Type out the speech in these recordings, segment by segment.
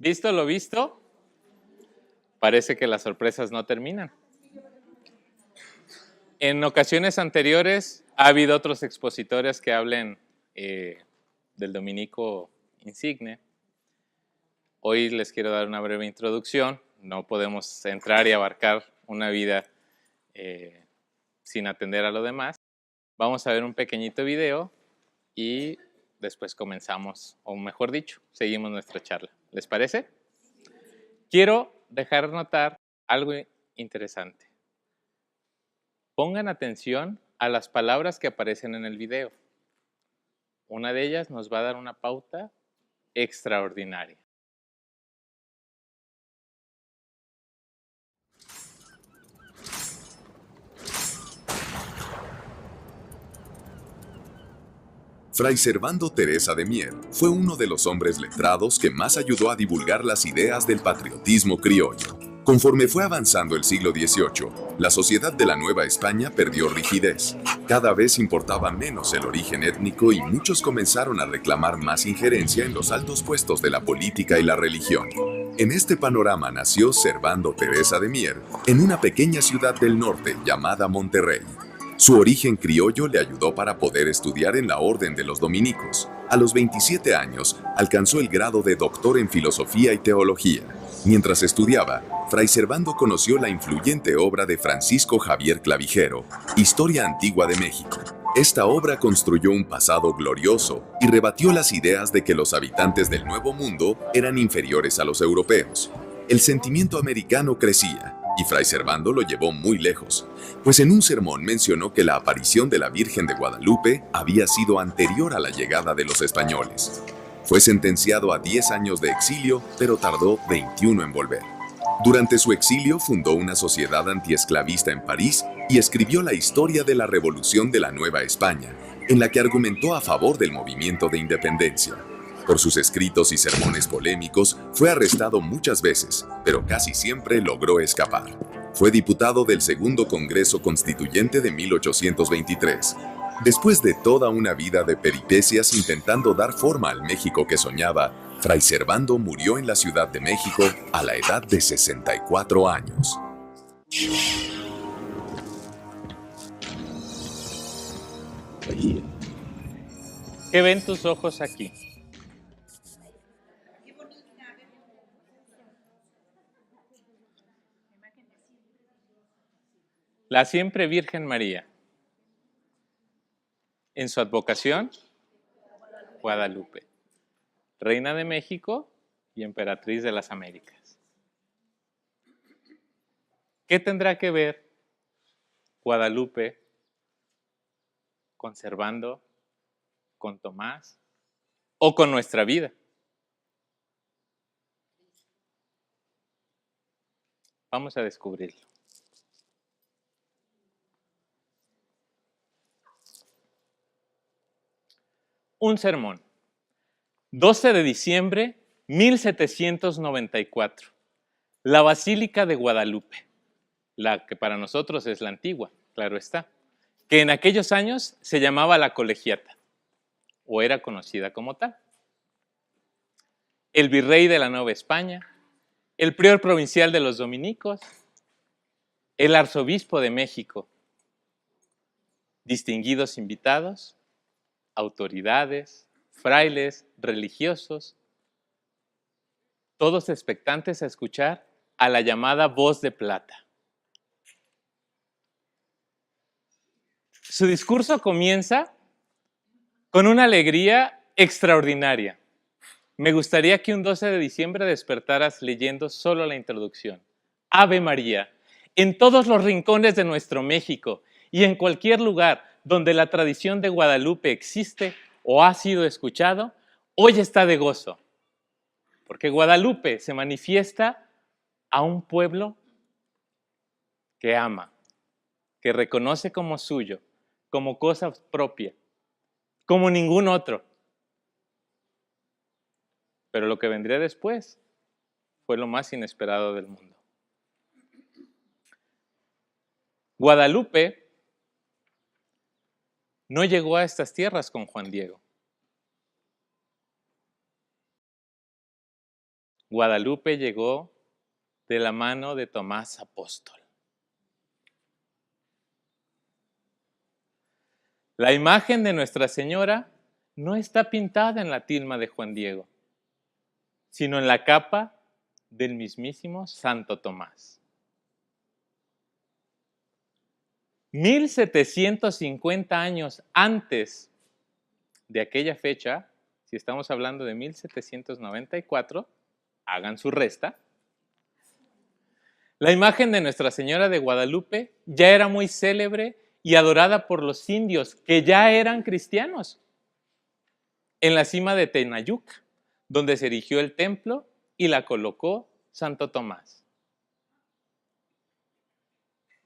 Visto lo visto, parece que las sorpresas no terminan. En ocasiones anteriores ha habido otros expositores que hablen del dominico insigne. Hoy les quiero dar una breve introducción. No podemos entrar y abarcar una vida sin atender a lo demás. Vamos a ver un pequeñito video y después comenzamos, o mejor dicho, seguimos nuestra charla. ¿Les parece? Quiero dejar notar algo interesante. Pongan atención a las palabras que aparecen en el video. Una de ellas nos va a dar una pauta extraordinaria. Fray Servando Teresa de Mier fue uno de los hombres letrados que más ayudó a divulgar las ideas del patriotismo criollo. Conforme fue avanzando el siglo XVIII, la sociedad de la Nueva España perdió rigidez. Cada vez importaba menos el origen étnico y muchos comenzaron a reclamar más injerencia en los altos puestos de la política y la religión. En este panorama nació Servando Teresa de Mier en una pequeña ciudad del norte llamada Monterrey. Su origen criollo le ayudó para poder estudiar en la Orden de los Dominicos. A los 27 años, alcanzó el grado de doctor en Filosofía y Teología. Mientras estudiaba, Fray Servando conoció la influyente obra de Francisco Javier Clavijero, Historia Antigua de México. Esta obra construyó un pasado glorioso y rebatió las ideas de que los habitantes del Nuevo Mundo eran inferiores a los europeos. El sentimiento americano crecía, y Fray Servando lo llevó muy lejos, pues en un sermón mencionó que la aparición de la Virgen de Guadalupe había sido anterior a la llegada de los españoles. Fue sentenciado a 10 años de exilio, pero tardó 21 en volver. Durante su exilio fundó una sociedad antiesclavista en París y escribió la historia de la Revolución de la Nueva España, en la que argumentó a favor del movimiento de independencia. Por sus escritos y sermones polémicos, fue arrestado muchas veces, pero casi siempre logró escapar. Fue diputado del Segundo Congreso Constituyente de 1823. Después de toda una vida de peripecias intentando dar forma al México que soñaba, Fray Servando murió en la Ciudad de México a la edad de 64 años. ¿Qué ven tus ojos aquí? La siempre Virgen María. En su advocación, Guadalupe, Reina de México y Emperatriz de las Américas. ¿Qué tendrá que ver Guadalupe con Servando, con Tomás o con nuestra vida? Vamos a descubrirlo. Un sermón. 12 de diciembre 1794. La Basílica de Guadalupe, la que para nosotros es la antigua, claro está, que en aquellos años se llamaba la Colegiata, o era conocida como tal. El virrey de la Nueva España, el prior provincial de los dominicos, el arzobispo de México, distinguidos invitados, autoridades, frailes, religiosos, todos expectantes a escuchar a la llamada voz de plata. Su discurso comienza con una alegría extraordinaria. Me gustaría que un 12 de diciembre despertaras leyendo solo la introducción. Ave María, en todos los rincones de nuestro México y en cualquier lugar donde la tradición de Guadalupe existe o ha sido escuchado, hoy está de gozo, porque Guadalupe se manifiesta a un pueblo que ama, que reconoce como suyo, como cosa propia, como ningún otro. Pero lo que vendría después fue lo más inesperado del mundo. Guadalupe no llegó a estas tierras con Juan Diego. Guadalupe llegó de la mano de Tomás Apóstol. La imagen de Nuestra Señora no está pintada en la tilma de Juan Diego, sino en la capa del mismísimo Santo Tomás. 1750 años antes de aquella fecha, si estamos hablando de 1794, hagan su resta, la imagen de Nuestra Señora de Guadalupe ya era muy célebre y adorada por los indios, que ya eran cristianos, en la cima de Tenayuc, donde se erigió el templo y la colocó Santo Tomás.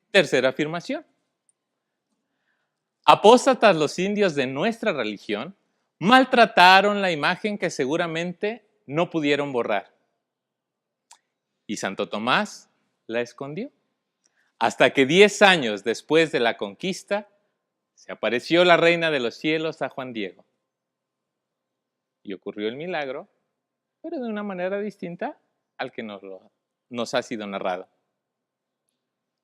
Tercera afirmación. Apóstatas los indios de nuestra religión maltrataron la imagen que seguramente no pudieron borrar. Y Santo Tomás la escondió, hasta que 10 años después de la conquista se apareció la reina de los cielos a Juan Diego. Y ocurrió el milagro, pero de una manera distinta al que nos ha sido narrado.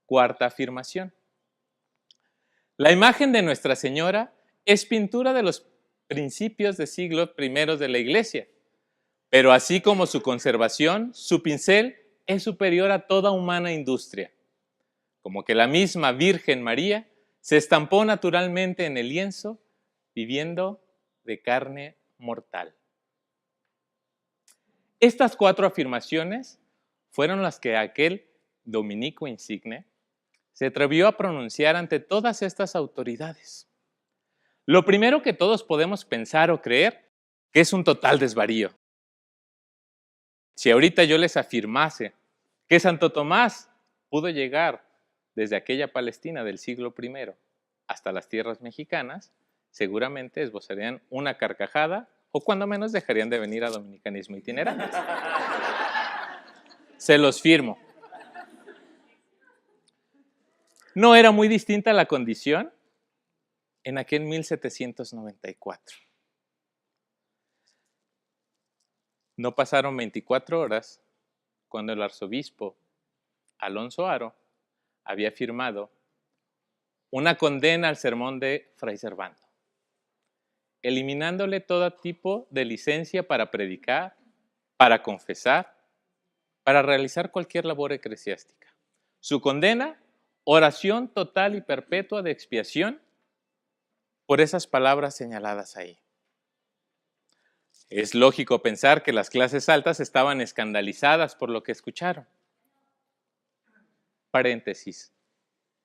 Cuarta afirmación. La imagen de Nuestra Señora es pintura de los principios de siglos primeros de la Iglesia, pero así como su conservación, su pincel es superior a toda humana industria, como que la misma Virgen María se estampó naturalmente en el lienzo, viviendo de carne mortal. Estas 4 afirmaciones fueron las que aquel dominico insigne se atrevió a pronunciar ante todas estas autoridades. Lo primero que todos podemos pensar o creer que es un total desvarío. Si ahorita yo les afirmase que Santo Tomás pudo llegar desde aquella Palestina del siglo I hasta las tierras mexicanas, seguramente esbozarían una carcajada o cuando menos dejarían de venir a dominicanismo itinerante. Se los firmo. No era muy distinta la condición en aquel 1794. No pasaron 24 horas cuando el arzobispo Alonso Haro había firmado una condena al sermón de Fray Servando, eliminándole todo tipo de licencia para predicar, para confesar, para realizar cualquier labor eclesiástica. Su condena: oración total y perpetua de expiación por esas palabras señaladas ahí. Es lógico pensar que las clases altas estaban escandalizadas por lo que escucharon. Paréntesis.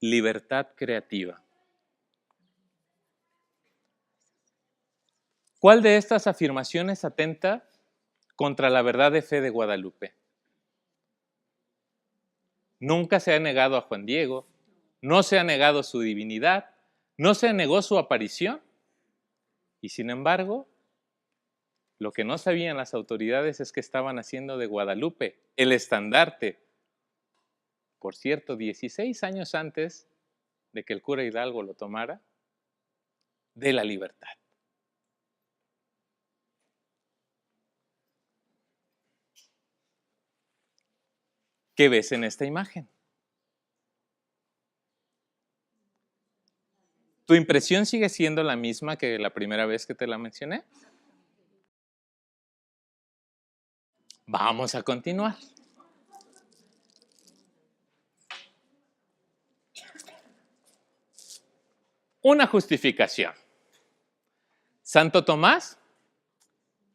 Libertad creativa. ¿Cuál de estas afirmaciones atenta contra la verdad de fe de Guadalupe? Nunca se ha negado a Juan Diego, no se ha negado su divinidad, no se negó su aparición, y sin embargo, lo que no sabían las autoridades es que estaban haciendo de Guadalupe el estandarte, por cierto, 16 años antes de que el cura Hidalgo lo tomara, de la libertad. ¿Qué ves en esta imagen? ¿Tu impresión sigue siendo la misma que la primera vez que te la mencioné? Vamos a continuar. Una justificación. Santo Tomás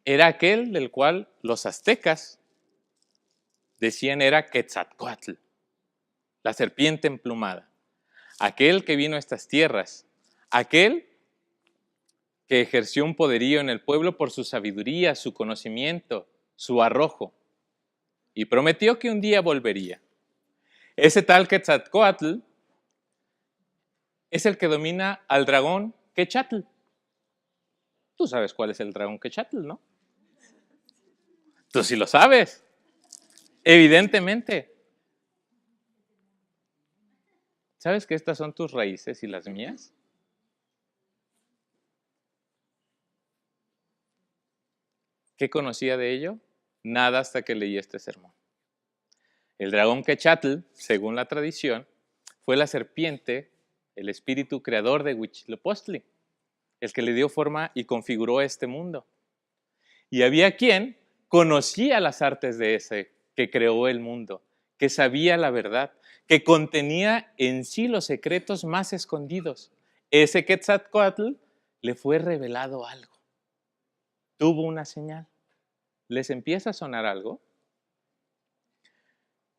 era aquel del cual los aztecas decían era Quetzalcóatl, la serpiente emplumada, aquel que vino a estas tierras, aquel que ejerció un poderío en el pueblo por su sabiduría, su conocimiento, su arrojo, y prometió que un día volvería. Ese tal Quetzalcóatl es el que domina al dragón Quetzaltl. Tú sabes cuál es el dragón Quetzaltl, ¿no? Tú sí lo sabes, evidentemente. ¿Sabes que estas son tus raíces y las mías? ¿Qué conocía de ello? nada hasta que leí este sermón. El dragón Quetzaltl, según la tradición, fue la serpiente, el espíritu creador de Huitzilopochtli, el que le dio forma y configuró este mundo. Y había quien conocía las artes de ese que creó el mundo, que sabía la verdad, que contenía en sí los secretos más escondidos. Ese Quetzalcóatl le fue revelado algo. Tuvo una señal. ¿Les empieza a sonar algo?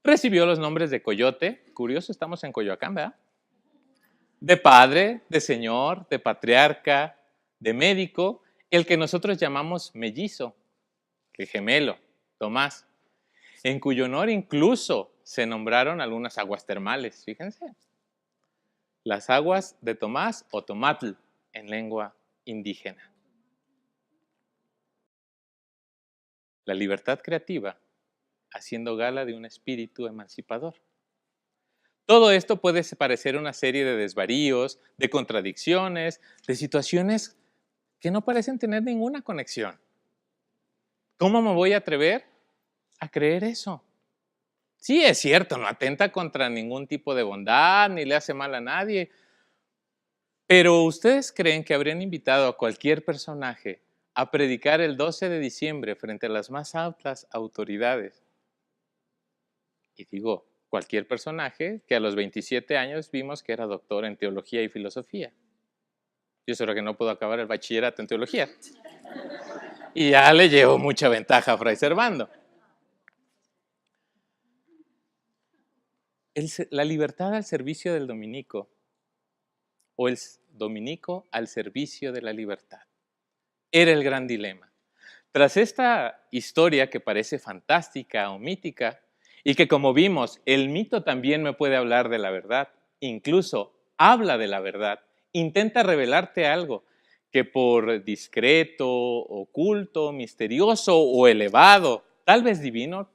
Recibió los nombres de Coyote, curioso, estamos en Coyoacán, ¿verdad? De padre, de señor, de patriarca, de médico, el que nosotros llamamos mellizo, el gemelo, Tomás, en cuyo honor incluso se nombraron algunas aguas termales, fíjense. Las aguas de Tomás o Tomatl en lengua indígena. La libertad creativa haciendo gala de un espíritu emancipador. Todo esto puede parecer una serie de desvaríos, de contradicciones, de situaciones que no parecen tener ninguna conexión. ¿Cómo me voy a atrever a creer eso? Sí, es cierto, no atenta contra ningún tipo de bondad, ni le hace mal a nadie. Pero ¿ustedes creen que habrían invitado a cualquier personaje a predicar el 12 de diciembre frente a las más altas autoridades? Y digo, cualquier personaje que a los 27 años vimos que era doctor en teología y filosofía. Yo solo que no puedo acabar el bachillerato en teología. Y ya le llevo mucha ventaja a Fray Servando. La libertad al servicio del dominico, o el dominico al servicio de la libertad, era el gran dilema. Tras esta historia que parece fantástica o mítica, y que como vimos, el mito también me puede hablar de la verdad, incluso habla de la verdad, intenta revelarte algo que por discreto, oculto, misterioso o elevado, tal vez divino,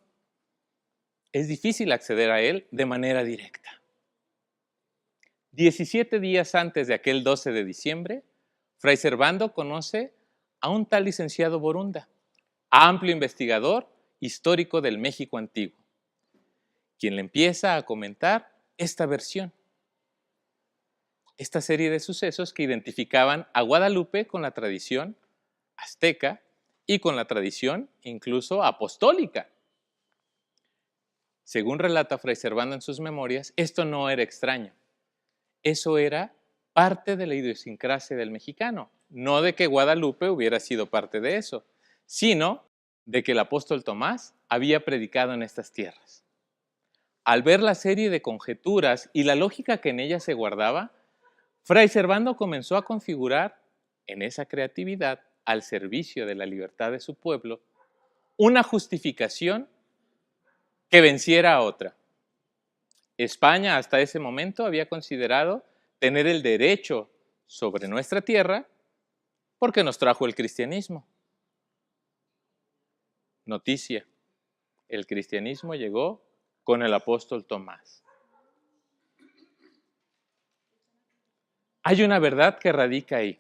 es difícil acceder a él de manera directa. 17 días antes de aquel 12 de diciembre, Fray Servando conoce a un tal licenciado Borunda, amplio investigador histórico del México antiguo, quien le empieza a comentar esta versión, esta serie de sucesos que identificaban a Guadalupe con la tradición azteca y con la tradición incluso apostólica. Según relata Fray Servando en sus memorias, esto no era extraño. Eso era parte de la idiosincrasia del mexicano. No de que Guadalupe hubiera sido parte de eso, sino de que el apóstol Tomás había predicado en estas tierras. Al ver la serie de conjeturas y la lógica que en ellas se guardaba, Fray Servando comenzó a configurar en esa creatividad al servicio de la libertad de su pueblo una justificación que venciera a otra. España hasta ese momento había considerado tener el derecho sobre nuestra tierra porque nos trajo el cristianismo. Noticia, el cristianismo llegó con el apóstol Tomás. Hay una verdad que radica ahí.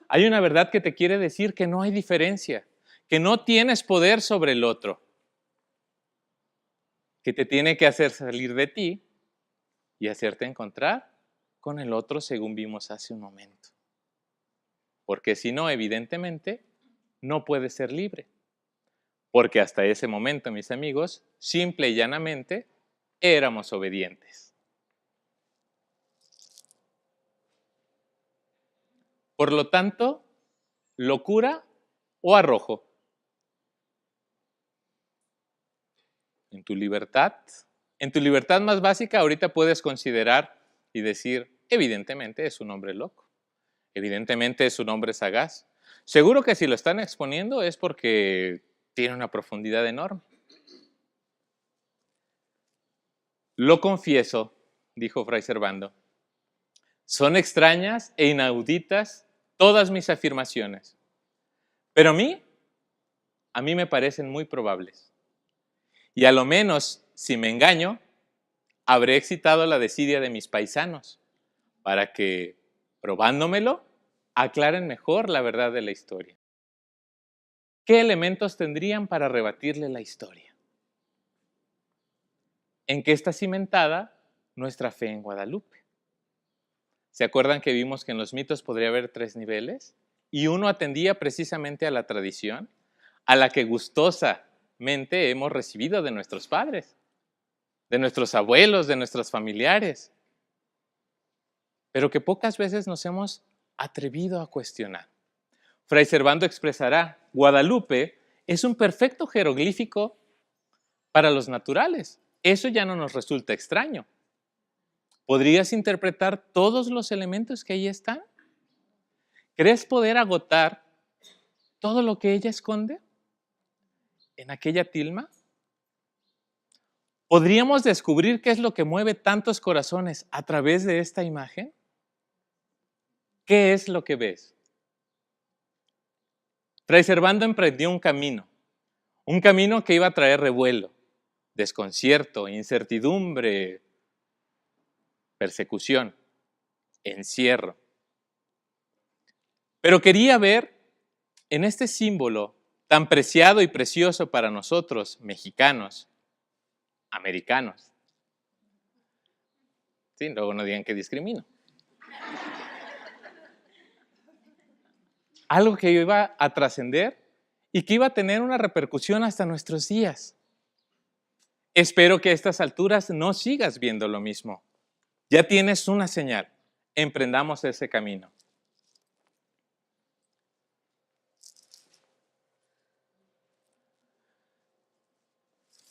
Hay una verdad que te quiere decir que no hay diferencia, que no tienes poder sobre el otro, que te tiene que hacer salir de ti y hacerte encontrar con el otro según vimos hace un momento. Porque si no, evidentemente, no puedes ser libre. Porque hasta ese momento, mis amigos, simple y llanamente, éramos obedientes. Por lo tanto, locura o arrojo. En tu libertad más básica, ahorita puedes considerar y decir, evidentemente es un hombre loco, evidentemente es un hombre sagaz. Seguro que si lo están exponiendo es porque tiene una profundidad enorme. Lo confieso, dijo Fray Servando, son extrañas e inauditas todas mis afirmaciones, pero a mí me parecen muy probables. Y a lo menos, si me engaño, habré excitado la desidia de mis paisanos para que, probándomelo, aclaren mejor la verdad de la historia. ¿qué elementos tendrían para rebatirle la historia? ¿En qué está cimentada nuestra fe en Guadalupe? ¿Se acuerdan que vimos que en los mitos podría haber 3 niveles? Y uno atendía precisamente a la tradición, a la que gustosamente hemos recibido de nuestros padres, de nuestros abuelos, de nuestros familiares, pero que pocas veces nos hemos atrevido a cuestionar. Fray Servando expresará: Guadalupe es un perfecto jeroglífico para los naturales. Eso ya no nos resulta extraño. ¿Podrías interpretar todos los elementos que ahí están? ¿Crees poder agotar todo lo que ella esconde en aquella tilma? ¿Podríamos descubrir qué es lo que mueve tantos corazones a través de esta imagen? ¿Qué es lo que ves? Fray Servando emprendió un camino que iba a traer revuelo, desconcierto, incertidumbre, persecución, encierro. Pero quería ver en este símbolo tan preciado y precioso para nosotros, mexicanos, americanos. Sí, luego no digan que discrimino. Algo que iba a trascender y que iba a tener una repercusión hasta nuestros días. Espero que a estas alturas no sigas viendo lo mismo. Ya tienes una señal. Emprendamos ese camino.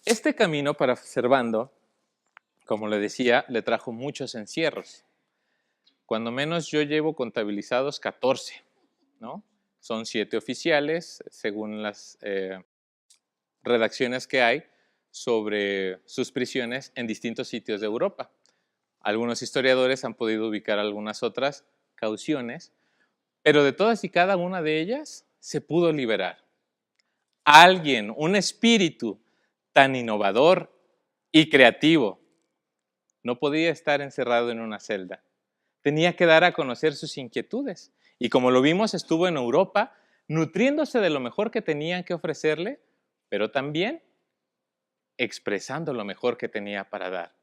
Este camino para Servando, como le decía, le trajo muchos encierros. Cuando menos yo llevo contabilizados 14, ¿no? Son 7 oficiales, según las redacciones que hay sobre sus prisiones en distintos sitios de Europa. Algunos historiadores han podido ubicar algunas otras cauciones, pero de todas y cada una de ellas se pudo liberar. Alguien, un espíritu tan innovador y creativo, no podía estar encerrado en una celda. Tenía que dar a conocer sus inquietudes. Y como lo vimos, estuvo en Europa nutriéndose de lo mejor que tenían que ofrecerle, pero también expresando lo mejor que tenía para dar.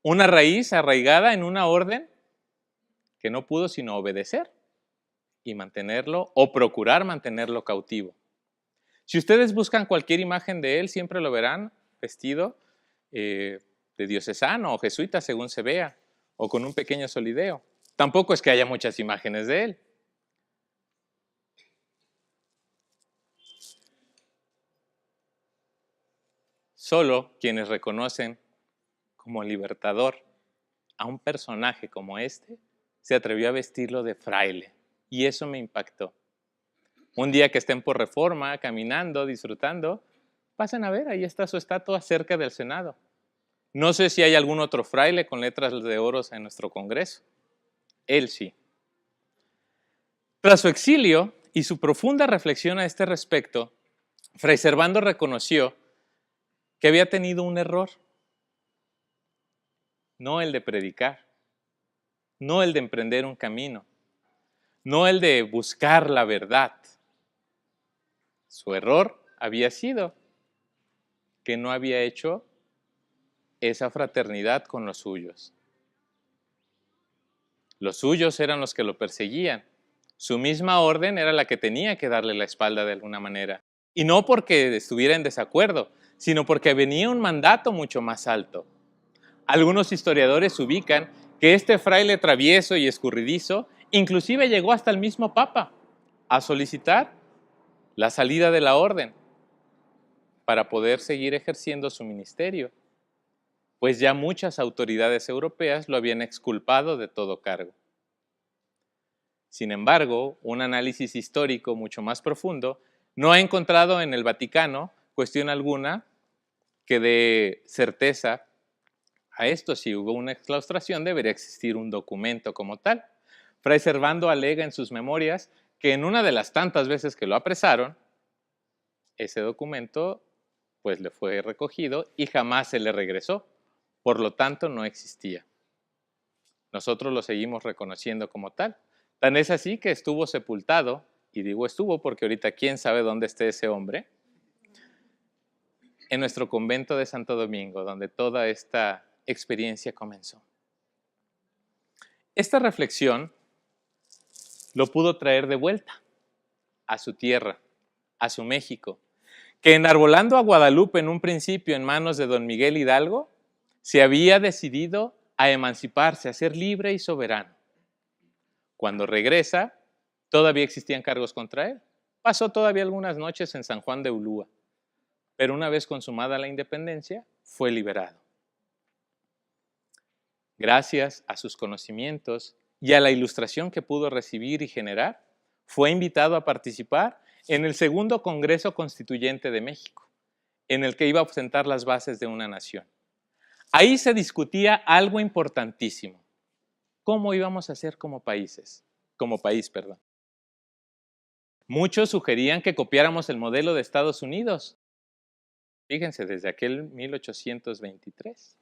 Una raíz arraigada en una orden que no pudo sino obedecer y mantenerlo o procurar mantenerlo cautivo. Si ustedes buscan cualquier imagen de él, siempre lo verán vestido de diocesano o jesuita, según se vea, o con un pequeño solideo. Tampoco es que haya muchas imágenes de él. Solo quienes reconocen como libertador a un personaje como este se atrevió a vestirlo de fraile, y eso me impactó. Un día que estén por Reforma, caminando, disfrutando, pasen a ver, ahí está su estatua cerca del Senado. No sé si hay algún otro fraile con letras de oro en nuestro Congreso. Él sí. Tras su exilio y su profunda reflexión a este respecto, Fray Servando reconoció que había tenido un error. No el de predicar, no el de emprender un camino, no el de buscar la verdad. Su error había sido que no había hecho esa fraternidad con los suyos. Los suyos eran los que lo perseguían. Su misma orden era la que tenía que darle la espalda de alguna manera. Y no porque estuviera en desacuerdo, sino porque venía un mandato mucho más alto. Algunos historiadores ubican que este fraile travieso y escurridizo inclusive llegó hasta el mismo Papa a solicitar la salida de la orden para poder seguir ejerciendo su ministerio, pues ya muchas autoridades europeas lo habían exculpado de todo cargo. Sin embargo, un análisis histórico mucho más profundo no ha encontrado en el Vaticano cuestión alguna que dé certeza a esto. Si hubo una exclaustración, debería existir un documento como tal. Fray Servando alega en sus memorias que en una de las tantas veces que lo apresaron, ese documento pues le fue recogido y jamás se le regresó. Por lo tanto, no existía. Nosotros lo seguimos reconociendo como tal. Tan es así que estuvo sepultado y digo estuvo porque ahorita quién sabe dónde esté ese hombre, en nuestro convento de Santo Domingo, donde toda esta experiencia comenzó. Esta reflexión lo pudo traer de vuelta a su tierra, a su México, que enarbolando a Guadalupe en un principio en manos de don Miguel Hidalgo, se había decidido a emanciparse, a ser libre y soberano. Cuando regresa, todavía existían cargos contra él. Pasó todavía algunas noches en San Juan de Ulúa, pero una vez consumada la independencia, fue liberado. Gracias a sus conocimientos y a la ilustración que pudo recibir y generar, fue invitado a participar en el segundo Congreso Constituyente de México, en el que iba a sentar las bases de una nación. Ahí se discutía algo importantísimo: cómo íbamos a ser como país. Muchos sugerían que copiáramos el modelo de Estados Unidos. Fíjense, desde aquel 1823.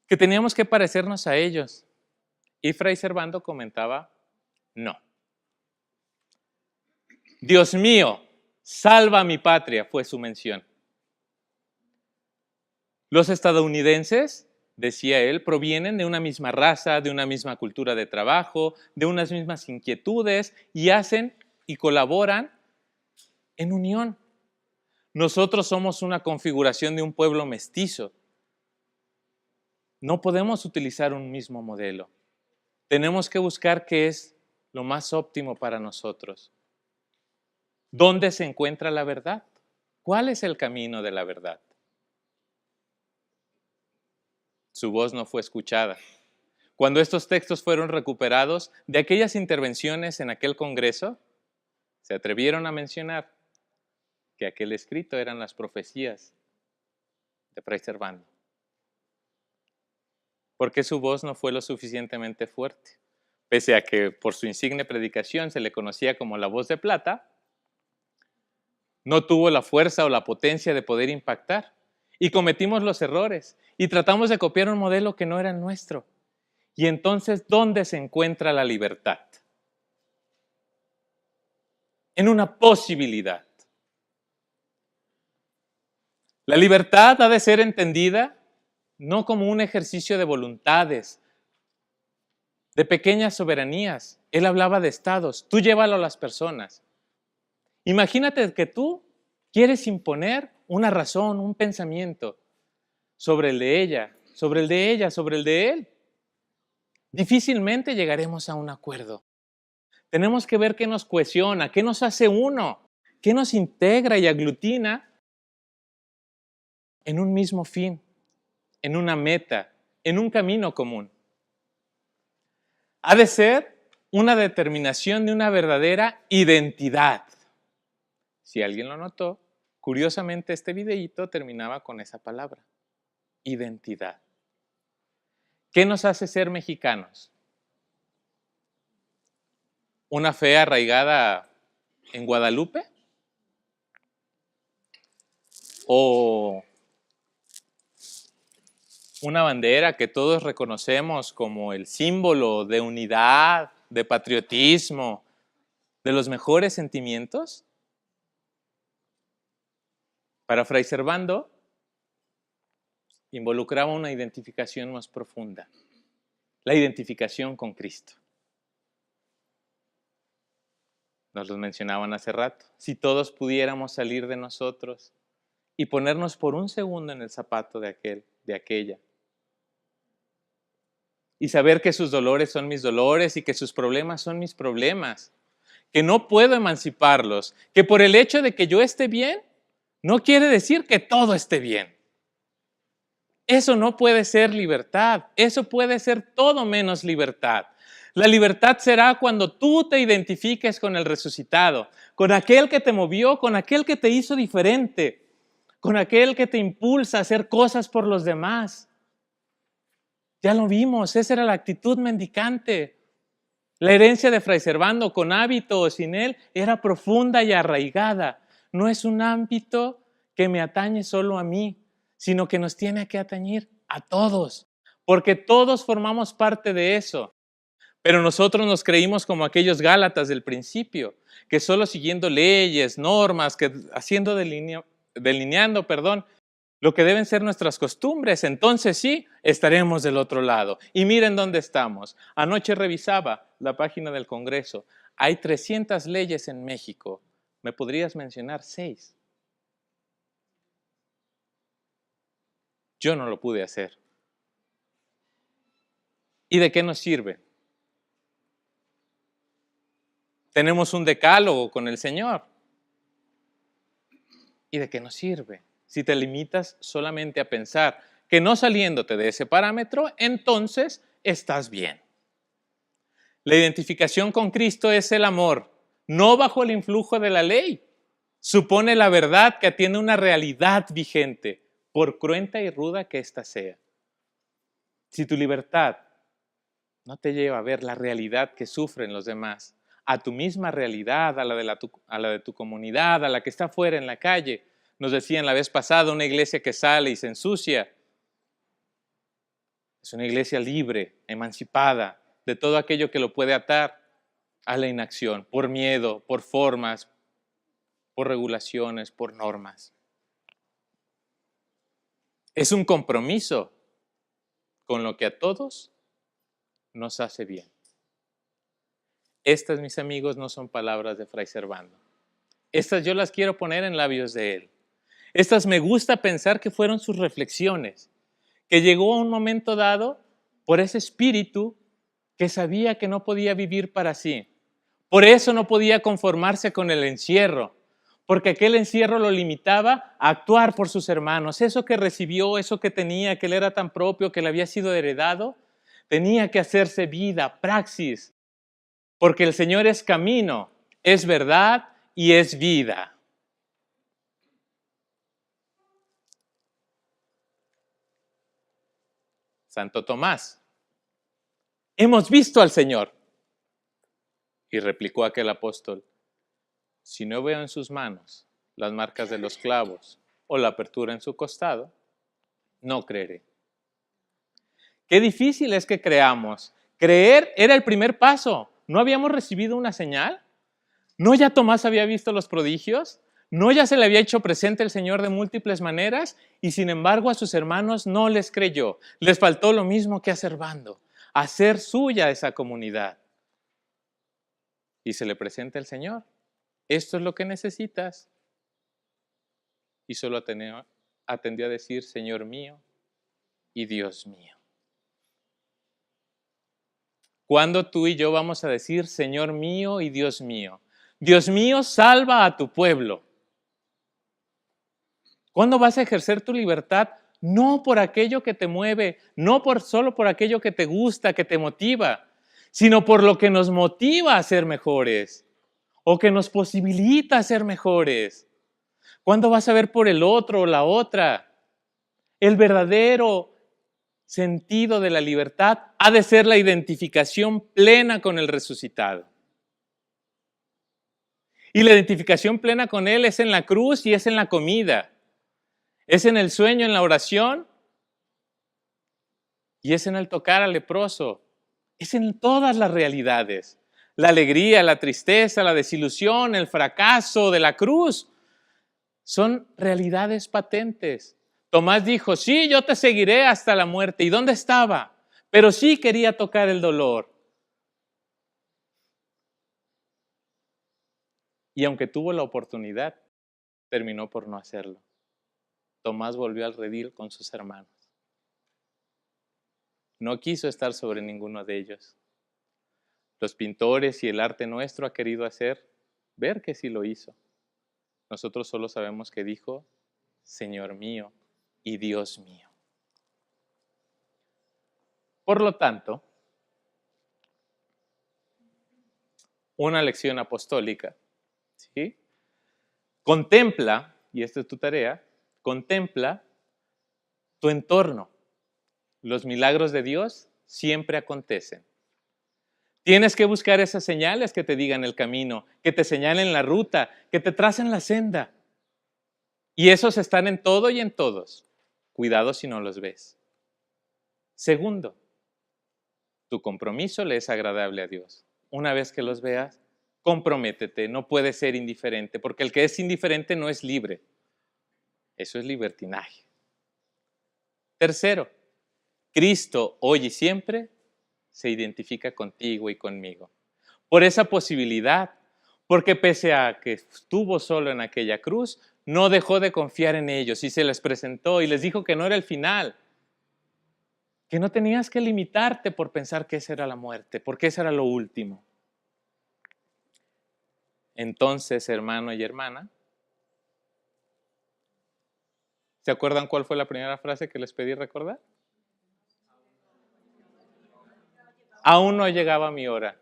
Que teníamos que parecernos a ellos. Y Fray Servando comentaba, no. Dios mío, salva a mi patria, fue su mención. Los estadounidenses, decía él, provienen de una misma raza, de una misma cultura de trabajo, de unas mismas inquietudes y hacen y colaboran en unión. Nosotros somos una configuración de un pueblo mestizo. No podemos utilizar un mismo modelo. Tenemos que buscar qué es lo más óptimo para nosotros. ¿Dónde se encuentra la verdad? ¿Cuál es el camino de la verdad? Su voz no fue escuchada. Cuando estos textos fueron recuperados de aquellas intervenciones en aquel congreso, se atrevieron a mencionar que aquel escrito eran las profecías de Fray Servando. ¿Por qué su voz no fue lo suficientemente fuerte? Pese a que por su insigne predicación se le conocía como la voz de plata, no tuvo la fuerza o la potencia de poder impactar. Y cometimos los errores y tratamos de copiar un modelo que no era nuestro. Y entonces, ¿dónde se encuentra la libertad? En una posibilidad. La libertad ha de ser entendida no como un ejercicio de voluntades, de pequeñas soberanías. Él hablaba de estados, tú llévalo a las personas. Imagínate que tú quieres imponer una razón, un pensamiento sobre el de ella, sobre el de ella, sobre el de él. Difícilmente llegaremos a un acuerdo. Tenemos que ver qué nos cohesiona, qué nos hace uno, qué nos integra y aglutina en un mismo fin, en una meta, en un camino común. Ha de ser una determinación de una verdadera identidad. Si alguien lo notó, curiosamente este videíto terminaba con esa palabra, identidad. ¿Qué nos hace ser mexicanos? ¿Una fe arraigada en Guadalupe? ¿O una bandera que todos reconocemos como el símbolo de unidad, de patriotismo, de los mejores sentimientos? Para Fray Servando, involucraba una identificación más profunda, la identificación con Cristo. Nos lo mencionaban hace rato. Si todos pudiéramos salir de nosotros y ponernos por un segundo en el zapato de aquel, de aquella, y saber que sus dolores son mis dolores y que sus problemas son mis problemas, que no puedo emanciparlos, que por el hecho de que yo esté bien, no quiere decir que todo esté bien. Eso no puede ser libertad, eso puede ser todo menos libertad. La libertad será cuando tú te identifiques con el resucitado, con aquel que te movió, con aquel que te hizo diferente, con aquel que te impulsa a hacer cosas por los demás. Ya lo vimos, esa era la actitud mendicante. La herencia de Fray Servando, con hábito o sin él, era profunda y arraigada. No es un ámbito que me atañe solo a mí, sino que nos tiene que atañir a todos, porque todos formamos parte de eso. Pero nosotros nos creímos como aquellos Gálatas del principio, que solo siguiendo leyes, normas, que delineando, lo que deben ser nuestras costumbres, entonces sí, estaremos del otro lado. Y miren dónde estamos. Anoche revisaba la página del Congreso. Hay 300 leyes en México. ¿Me podrías mencionar 6? Yo no lo pude hacer. ¿Y de qué nos sirve? Tenemos un decálogo con el Señor. ¿Y de qué nos sirve? Si te limitas solamente a pensar que no saliéndote de ese parámetro, entonces estás bien. La identificación con Cristo es el amor, no bajo el influjo de la ley. Supone la verdad que atiende una realidad vigente, por cruenta y ruda que ésta sea. Si tu libertad no te lleva a ver la realidad que sufren los demás, a tu misma realidad, a la de tu comunidad, a la que está afuera en la calle. Nos decían la vez pasada, una iglesia que sale y se ensucia. Es una iglesia libre, emancipada de todo aquello que lo puede atar a la inacción, por miedo, por formas, por regulaciones, por normas. Es un compromiso con lo que a todos nos hace bien. Estas, mis amigos, no son palabras de Fray Servando. Estas yo las quiero poner en labios de él. Estas me gusta pensar que fueron sus reflexiones, que llegó a un momento dado por ese espíritu que sabía que no podía vivir para sí. Por eso no podía conformarse con el encierro, porque aquel encierro lo limitaba a actuar por sus hermanos. Eso que recibió, eso que tenía, que le era tan propio, que le había sido heredado, tenía que hacerse vida, praxis, porque el Señor es camino, es verdad y es vida. Santo Tomás, hemos visto al Señor. Y replicó aquel apóstol, si no veo en sus manos las marcas de los clavos o la apertura en su costado, no creeré. Qué difícil es que creamos. Creer era el primer paso. ¿No habíamos recibido una señal? ¿No ya Tomás había visto los prodigios? ¿No ya se le había hecho presente el Señor de múltiples maneras? Y sin embargo a sus hermanos no les creyó. Les faltó lo mismo que a Servando, hacer suya esa comunidad. Y se le presenta el Señor. Esto es lo que necesitas. Y solo atendió a decir, Señor mío y Dios mío. ¿Cuándo tú y yo vamos a decir, Señor mío y Dios mío? Dios mío, salva a tu pueblo. ¿Cuándo vas a ejercer tu libertad? No por aquello que te mueve, no solo por aquello que te gusta, que te motiva, sino por lo que nos motiva a ser mejores o que nos posibilita ser mejores. ¿Cuándo vas a ver por el otro o la otra? El verdadero sentido de la libertad ha de ser la identificación plena con el resucitado. Y la identificación plena con Él es en la cruz y es en la comida. Es en el sueño, en la oración y es en el tocar al leproso. Es en todas las realidades. La alegría, la tristeza, la desilusión, el fracaso de la cruz son realidades patentes. Tomás dijo, sí, yo te seguiré hasta la muerte. ¿Y dónde estaba? Pero sí quería tocar el dolor. Y aunque tuvo la oportunidad, terminó por no hacerlo. Tomás volvió al redil con sus hermanos. No quiso estar sobre ninguno de ellos. Los pintores y el arte nuestro ha querido hacer ver que sí lo hizo. Nosotros solo sabemos que dijo, Señor mío y Dios mío. Por lo tanto, una lección apostólica, ¿sí? Contempla, y esta es tu tarea, contempla tu entorno. Los milagros de Dios siempre acontecen. Tienes que buscar esas señales que te digan el camino, que te señalen la ruta, que te tracen la senda. Y esos están en todo y en todos. Cuidado si no los ves. Segundo, Tu compromiso le es agradable a Dios. Una vez que los veas, comprométete, no puedes ser indiferente, porque el que es indiferente no es libre. Eso es libertinaje. Tercero, Cristo hoy y siempre se identifica contigo y conmigo. Por esa posibilidad, porque pese a que estuvo solo en aquella cruz, no dejó de confiar en ellos y se les presentó y les dijo que no era el final, que no tenías que limitarte por pensar que esa era la muerte, porque esa era lo último. Entonces, hermano y hermana, ¿se acuerdan cuál fue la primera frase que les pedí recordar? Aún no llegaba mi hora.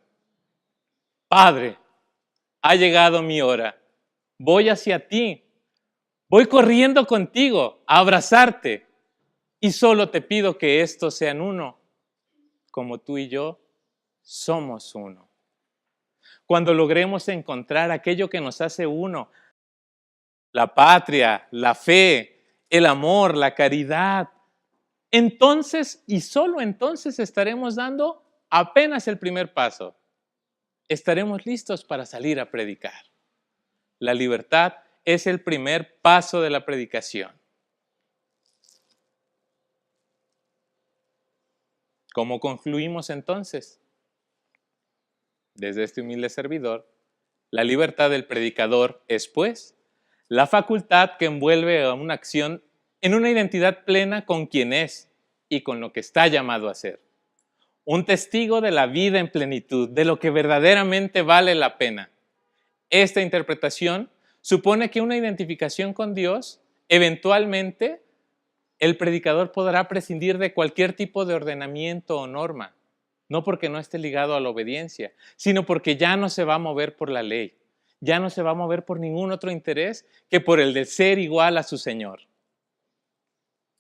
Padre, ha llegado mi hora. Voy hacia ti. Voy corriendo contigo a abrazarte. Y solo te pido que estos sean uno, como tú y yo somos uno. Cuando logremos encontrar aquello que nos hace uno, la patria, la fe, el amor, la caridad, entonces y solo entonces estaremos dando apenas el primer paso. Estaremos listos para salir a predicar. La libertad es el primer paso de la predicación. ¿Cómo concluimos entonces? Desde este humilde servidor, la libertad del predicador es, pues, la facultad que envuelve a una acción en una identidad plena con quien es y con lo que está llamado a ser. Un testigo de la vida en plenitud, de lo que verdaderamente vale la pena. Esta interpretación supone que una identificación con Dios, eventualmente, el predicador podrá prescindir de cualquier tipo de ordenamiento o norma, no porque no esté ligado a la obediencia, sino porque ya no se va a mover por la ley, ya no se va a mover por ningún otro interés que por el de ser igual a su Señor.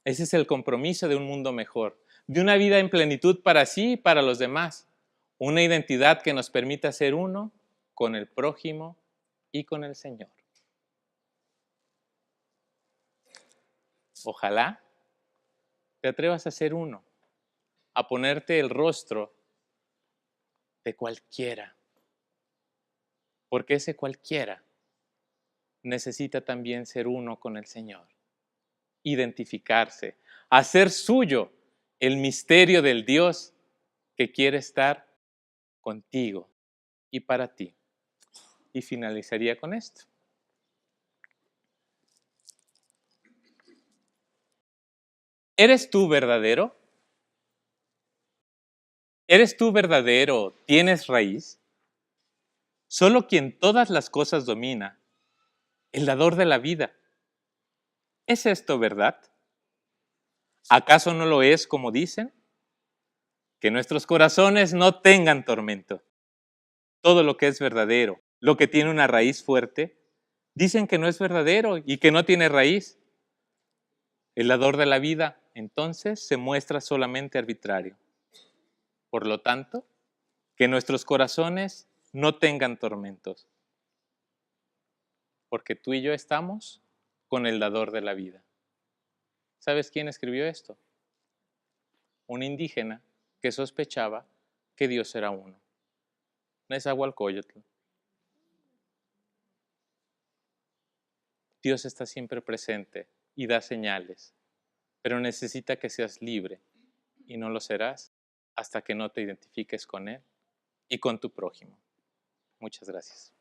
Ese es el compromiso de un mundo mejor, de una vida en plenitud para sí y para los demás, una identidad que nos permita ser uno con el prójimo y con el Señor. Ojalá te atrevas a ser uno, a ponerte el rostro de cualquiera, porque ese cualquiera necesita también ser uno con el Señor, identificarse, hacer suyo el misterio del Dios que quiere estar contigo y para ti. Y finalizaría con esto. ¿Eres tú verdadero? ¿Eres tú verdadero? ¿Tienes raíz? Solo quien todas las cosas domina, el dador de la vida. ¿Es esto verdad? ¿Acaso no lo es como dicen? Que nuestros corazones no tengan tormento. Todo lo que es verdadero, lo que tiene una raíz fuerte, dicen que no es verdadero y que no tiene raíz. El dador de la vida, entonces, se muestra solamente arbitrario. Por lo tanto, que nuestros corazones no tengan tormentos, porque tú y yo estamos con el dador de la vida. ¿Sabes quién escribió esto? Un indígena que sospechaba que Dios era uno. Nezahualcóyotl. Dios está siempre presente y da señales, pero necesita que seas libre y no lo serás hasta que no te identifiques con Él y con tu prójimo. Muchas gracias.